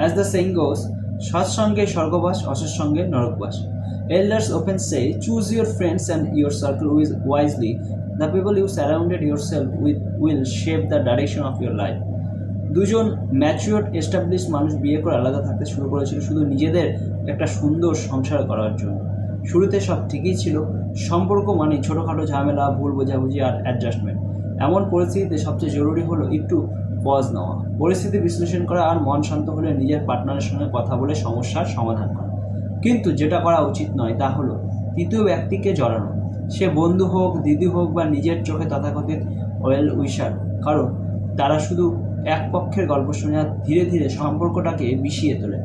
As the saying goes, সৎসঙ্গে স্বর্গবাস, অসৎসঙ্গে নরকবাস. Elders often say, choose your friends and your circle wisely. The people you surrounded yourself with will shape the direction of your life. দুজন mature establish মানুষ বিয়ে করে আলাদা থাকতে শুরু করেছিল শুধু নিজেদের একটা সুন্দর সংসার করার জন্য। শুরুতে সব ঠিকই ছিল, সম্পর্ক মানে ছোটোখাটো ঝামেলা, ভুল বোঝাবুঝি আর অ্যাডজাস্টমেন্ট। এমন পরিস্থিতিতে সবচেয়ে জরুরি হলো একটু পজ নেওয়া, পরিস্থিতি বিশ্লেষণ করা আর মন শান্ত হলে নিজের পার্টনারের সঙ্গে কথা বলে সমস্যার সমাধান করা। কিন্তু যেটা করা উচিত নয় তা হলো তৃতীয় ব্যক্তিকে জড়ানো, সে বন্ধু হোক, দিদি হোক বা নিজের চোখে তথাকথিত ওয়েল উইশার, কারণ তারা শুধু এক পক্ষের গল্প শুনে আর ধীরে ধীরে সম্পর্কটাকে বিষিয়ে তোলে।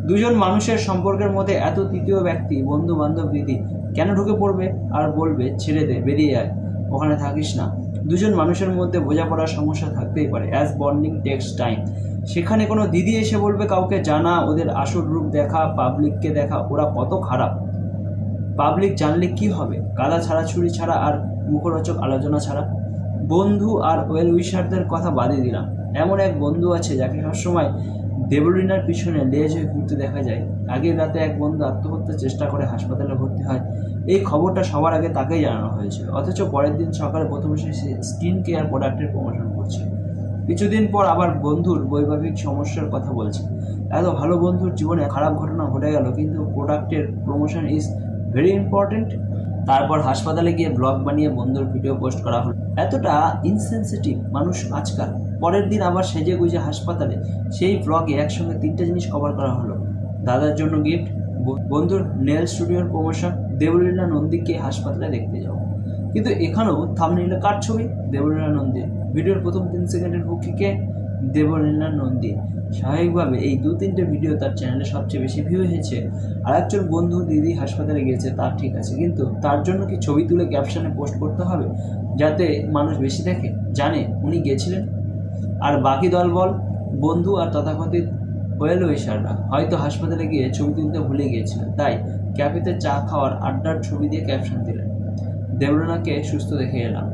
দুজন মানুষের সম্পর্কের মধ্যে এত তৃতীয় ব্যক্তি, বন্ধু বান্ধব, দিদি কেন ঢুকে পড়বে আর বলবে ছেড়ে দে, বেরিয়ে যায়, ওখানে থাকিস না। দুজন মানুষের মধ্যে বোঝাপড়ার সমস্যা থাকতেই পারে, অ্যাজ বন্ডিং টেক্স টাইম। সেখানে কোনো দিদি এসে বলবে কাউকে জানা, ওদের আসল রূপ দেখা, পাবলিককে দেখা ওরা কত খারাপ। পাবলিক জানলে কি হবে? কাদা ছাড়াছুড়ি ছাড়া আর মুখরোচক আলোচনা ছাড়া। বন্ধু আর ওয়েল উইশারদের কথা বাদই দিলাম, এমন এক বন্ধু আছে যাকে সবসময় দেবলিনার পিছনে লেজ হয়ে ঘুরতে দেখা যায়। আগের রাতে এক বন্ধু আত্মহত্যার চেষ্টা করে হাসপাতালে ভর্তি হয়। এই খবরটা সবার আগে তাকেই জানানো হয়েছিল, অথচ পরের দিন সকালে প্রথমে সে স্কিন কেয়ার প্রোডাক্টের প্রমোশন করছে। কিছুদিন পর আবার বন্ধুর বৈবাহিক সমস্যার কথা বলছে। এত ভালো বন্ধুর জীবনে খারাপ ঘটনা ঘটে গেল, কিন্তু প্রোডাক্টের প্রমোশন ইজ ভেরি ইম্পর্টেন্ট। তারপর হাসপাতালে গিয়ে ব্লগ বানিয়ে বন্ধুর ভিডিও পোস্ট করা হলো। এতটা ইনসেনসিটিভ মানুষ আজকাল। পরের দিন আবার সেজে গুজে হাসপাতালে, সেই ব্লগে একসঙ্গে 3টে জিনিস কভার করা হলো: দাদার জন্য গিফট, বন্ধুর নেল স্টুডিওর প্রমোশন, দেবলীনা নন্দীকে হাসপাতালে দেখতে যাও। কিন্তু এখানেও থাম্বনেইলে কার ছবি? দেবলীনা নন্দী। ভিডিওর প্রথম 3 সেকেন্ডের হুকিকে দেবলীনা নন্দী। স্বাভাবিকভাবে এই 2-3টে ভিডিও তার চ্যানেলে সবচেয়ে বেশি ভিউ হয়েছে। আর একজন বন্ধু দিদি হাসপাতালে গিয়েছে, তার ঠিক আছে, কিন্তু তার জন্য কি ছবি তুলে ক্যাপশনে পোস্ট করতে হবে যাতে মানুষ বেশি দেখে, জানে উনি গিয়েছিলেন? আর বাকি দলবল, বন্ধু আর তথাকথিত ওয়েল উইশাররা হয়তো হাসপাতালে গিয়ে ছবি তুলতে ভুলে গিয়েছিলেন, তাই ক্যাফেতে চা খাওয়ার আড্ডার ছবি দিয়ে ক্যাপশন দিলেন, দেবলীনাকে সুস্থ দেখে এলাম।